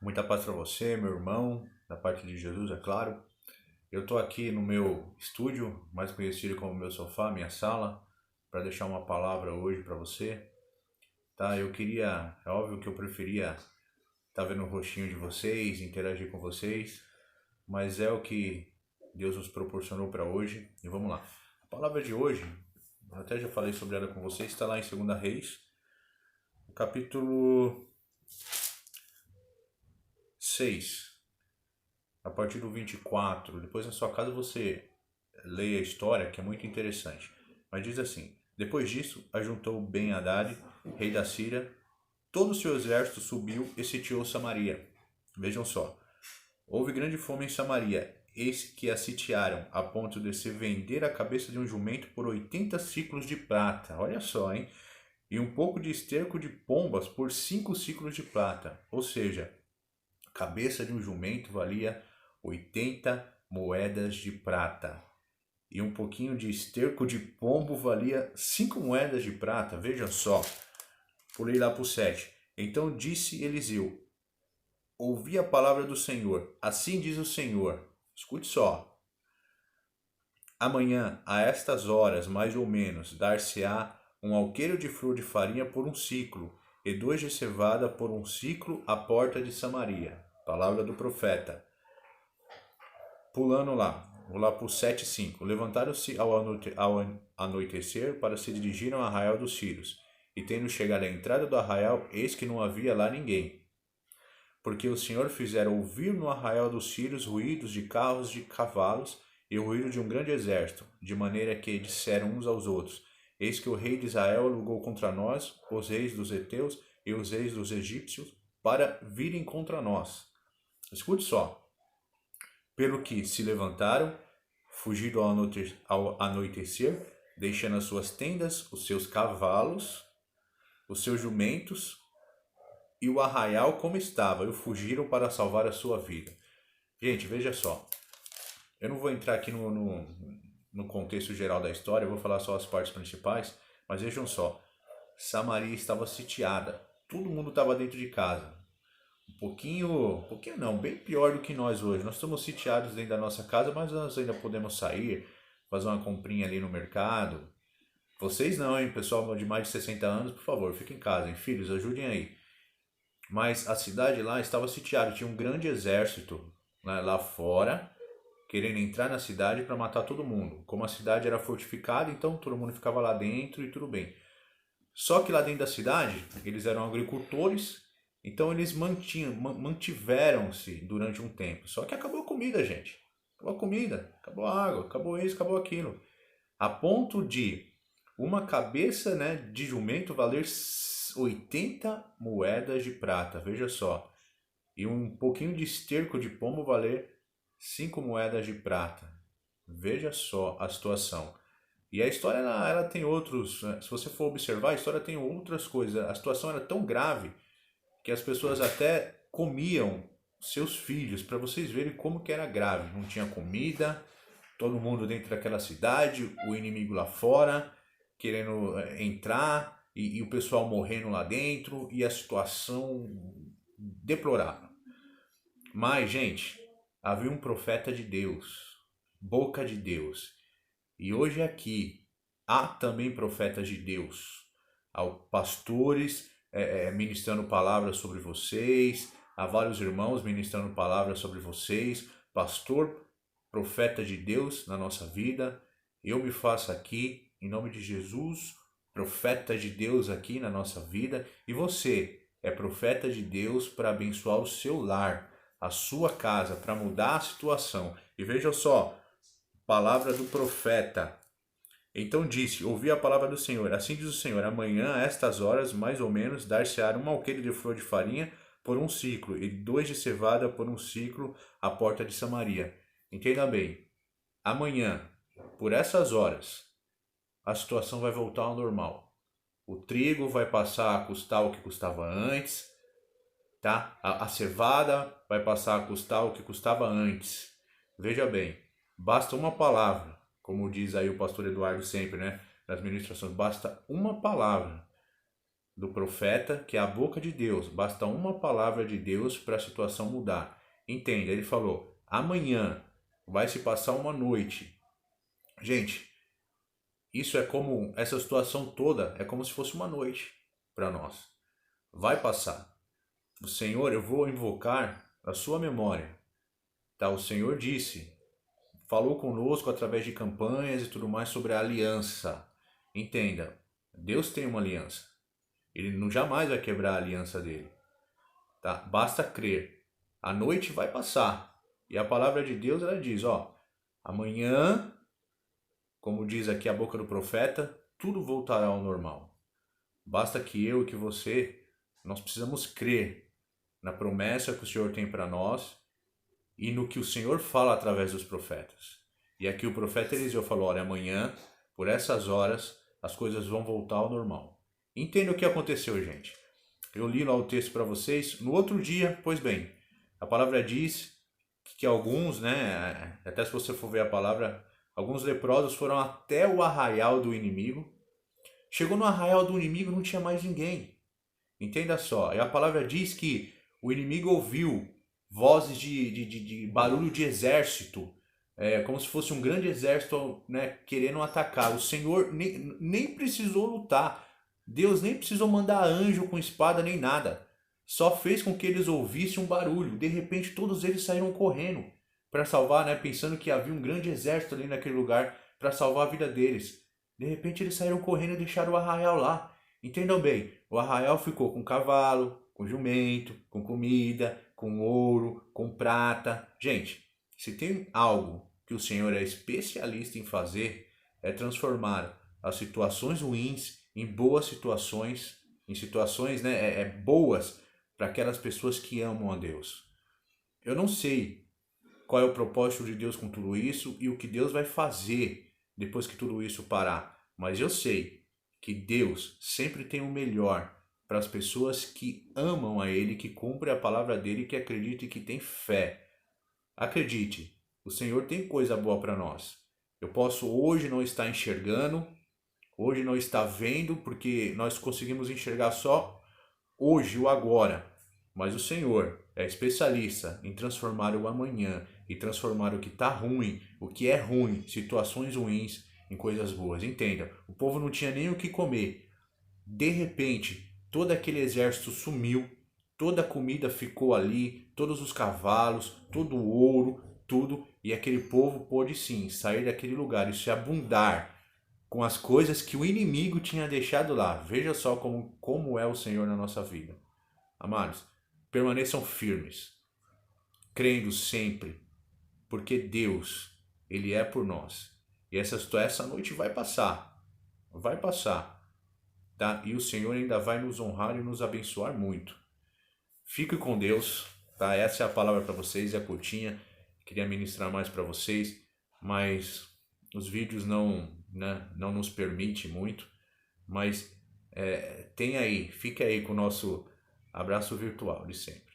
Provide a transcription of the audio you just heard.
Muita paz para você, meu irmão, da parte de Jesus, é claro. Eu estou aqui no meu estúdio, mais conhecido como meu sofá, minha sala, para deixar uma palavra hoje para você. Tá? É óbvio que eu preferia estar vendo o rostinho de vocês, interagir com vocês, mas é o que Deus nos proporcionou para hoje. E vamos lá. A palavra de hoje, eu até já falei sobre ela com vocês, está lá em 2 Reis, capítulo 6. A partir do 24, depois na sua casa você leia a história, que é muito interessante. Mas diz assim: Depois disso, ajuntou Ben-Hadad, rei da Síria, todo o seu exército subiu e sitiou Samaria. Vejam só, houve grande fome em Samaria, eis que a sitiaram, a ponto de se vender a cabeça de um jumento por 80 ciclos de prata. Olha só, hein? E um pouco de esterco de pombas por 5 ciclos de prata. Ou seja, a cabeça de um jumento valia 80 moedas de prata. E um pouquinho de esterco de pombo valia 5 moedas de prata. Veja só. Pulei lá para o 7. Então disse Eliseu: Ouvi a palavra do Senhor. Assim diz o Senhor. Escute só. Amanhã, a estas horas, mais ou menos, dar-se-á um alqueiro de flor de farinha por um ciclo, e 2 de cevada por um ciclo à porta de Samaria. Palavra do profeta. Pulando lá, vou lá para o 7:5. Levantaram-se ao anoitecer para se dirigir ao arraial dos Sírios. E tendo chegado à entrada do arraial, eis que não havia lá ninguém. Porque o Senhor fizera ouvir no arraial dos Sírios ruídos de carros de cavalos e o ruído de um grande exército, de maneira que disseram uns aos outros: Eis que o rei de Israel alugou contra nós os reis dos heteus e os reis dos egípcios para virem contra nós. Escute só. Pelo que se levantaram, fugiram ao anoitecer, deixando as suas tendas, os seus cavalos, os seus jumentos e o arraial como estava, e fugiram para salvar a sua vida. Gente, veja só. Eu não vou entrar aqui no contexto geral da história, eu vou falar só as partes principais, mas vejam só. Samaria estava sitiada, todo mundo estava dentro de casa. Pouquinho não, bem pior do que nós hoje. Nós estamos sitiados dentro da nossa casa, mas nós ainda podemos sair, fazer uma comprinha ali no mercado. Vocês não, hein, pessoal de mais de 60 anos, por favor, fiquem em casa, hein, filhos, ajudem aí. Mas a cidade lá estava sitiada, tinha um grande exército, né, lá fora, querendo entrar na cidade para matar todo mundo. Como a cidade era fortificada, então todo mundo ficava lá dentro e tudo bem. Só que lá dentro da cidade, eles eram agricultores, então eles mantiveram-se durante um tempo. Só que acabou a comida, gente. Acabou a comida, acabou a água, acabou isso, acabou aquilo. A ponto de uma cabeça, né, de jumento valer 80 moedas de prata, veja só. E um pouquinho de esterco de pombo valer 5 moedas de prata. Veja só a situação. E a história ela tem outros, né? Se você for observar, a história tem outras coisas. A situação era tão grave que as pessoas até comiam seus filhos para vocês verem como que era grave. Não tinha comida, todo mundo dentro daquela cidade, o inimigo lá fora querendo entrar e o pessoal morrendo lá dentro e a situação deplorável. Mas, gente, havia um profeta de Deus, boca de Deus. E hoje aqui há também profetas de Deus, há pastores ministrando palavras sobre vocês, há vários irmãos ministrando palavras sobre vocês, pastor, profeta de Deus na nossa vida. Eu me faço aqui, em nome de Jesus, profeta de Deus aqui na nossa vida, e você é profeta de Deus para abençoar o seu lar, a sua casa, para mudar a situação. E veja só, palavra do profeta. Então disse: Ouvi a palavra do Senhor. Assim diz o Senhor: Amanhã, a estas horas, mais ou menos, dar-se-á um alqueire de flor de farinha por um ciclo, e 2 de cevada por um ciclo à porta de Samaria. Entenda bem: amanhã, por essas horas, a situação vai voltar ao normal. O trigo vai passar a custar o que custava antes, tá? A cevada vai passar a custar o que custava antes. Veja bem, basta uma palavra, como diz aí o pastor Eduardo sempre, né? Nas ministrações, basta uma palavra. do profeta, que é a boca de Deus. Basta uma palavra de Deus para a situação mudar. Entenda, ele falou, amanhã vai se passar uma noite. Gente, isso é como, essa situação toda é como se fosse uma noite para nós. Vai passar. O Senhor, eu vou invocar a sua memória. Tá? O Senhor disse, falou conosco através de campanhas e tudo mais sobre a aliança. Entenda, Deus tem uma aliança. Ele não jamais vai quebrar a aliança dele. Tá? Basta crer. A noite vai passar. E a palavra de Deus, ela diz, amanhã, como diz aqui a boca do profeta, tudo voltará ao normal. Basta que eu e que você, nós precisamos crer na promessa que o Senhor tem para nós e no que o Senhor fala através dos profetas. E aqui o profeta Eliseu falou, olha, amanhã, por essas horas, as coisas vão voltar ao normal. Entenda o que aconteceu, gente. Eu li lá o texto para vocês. No outro dia, pois bem, a palavra diz que alguns, até se você for ver a palavra, alguns leprosos foram até o arraial do inimigo. Chegou no arraial do inimigo, não tinha mais ninguém. Entenda só, e a palavra diz que o inimigo ouviu vozes de barulho de exército, como se fosse um grande exército, querendo atacar. O Senhor nem precisou lutar. Deus nem precisou mandar anjo com espada nem nada. Só fez com que eles ouvissem um barulho. De repente todos eles saíram correndo para salvar, pensando que havia um grande exército ali naquele lugar para salvar a vida deles. De repente eles saíram correndo e deixaram o arraial lá. Entendam bem, o arraial ficou com cavalo, com jumento, com comida, com ouro, com prata. Gente, se tem algo que o Senhor é especialista em fazer, é transformar as situações ruins em boas situações, em situações boas para aquelas pessoas que amam a Deus. Eu não sei qual é o propósito de Deus com tudo isso e o que Deus vai fazer depois que tudo isso parar, mas eu sei que Deus sempre tem o melhor para as pessoas que amam a Ele, que cumprem a palavra dEle, que acreditam e que têm fé. Acredite, o Senhor tem coisa boa para nós. Eu posso hoje não estar enxergando, hoje não estar vendo, porque nós conseguimos enxergar só hoje, o agora. Mas o Senhor é especialista em transformar o amanhã e transformar o que está ruim, o que é ruim, situações ruins, em coisas boas. Entenda, o povo não tinha nem o que comer. De repente, todo aquele exército sumiu, toda a comida ficou ali, todos os cavalos, todo o ouro, tudo, e aquele povo pôde sim sair daquele lugar e se abundar com as coisas que o inimigo tinha deixado lá. Veja só como é o Senhor na nossa vida. Amados, permaneçam firmes, crendo sempre, porque Deus, Ele é por nós. E essa noite vai passar, tá? E o Senhor ainda vai nos honrar e nos abençoar muito. Fique com Deus, tá? Essa é a palavra para vocês, é curtinha. Queria ministrar mais para vocês, mas os vídeos não nos permitem muito. Mas fique aí com o nosso abraço virtual de sempre.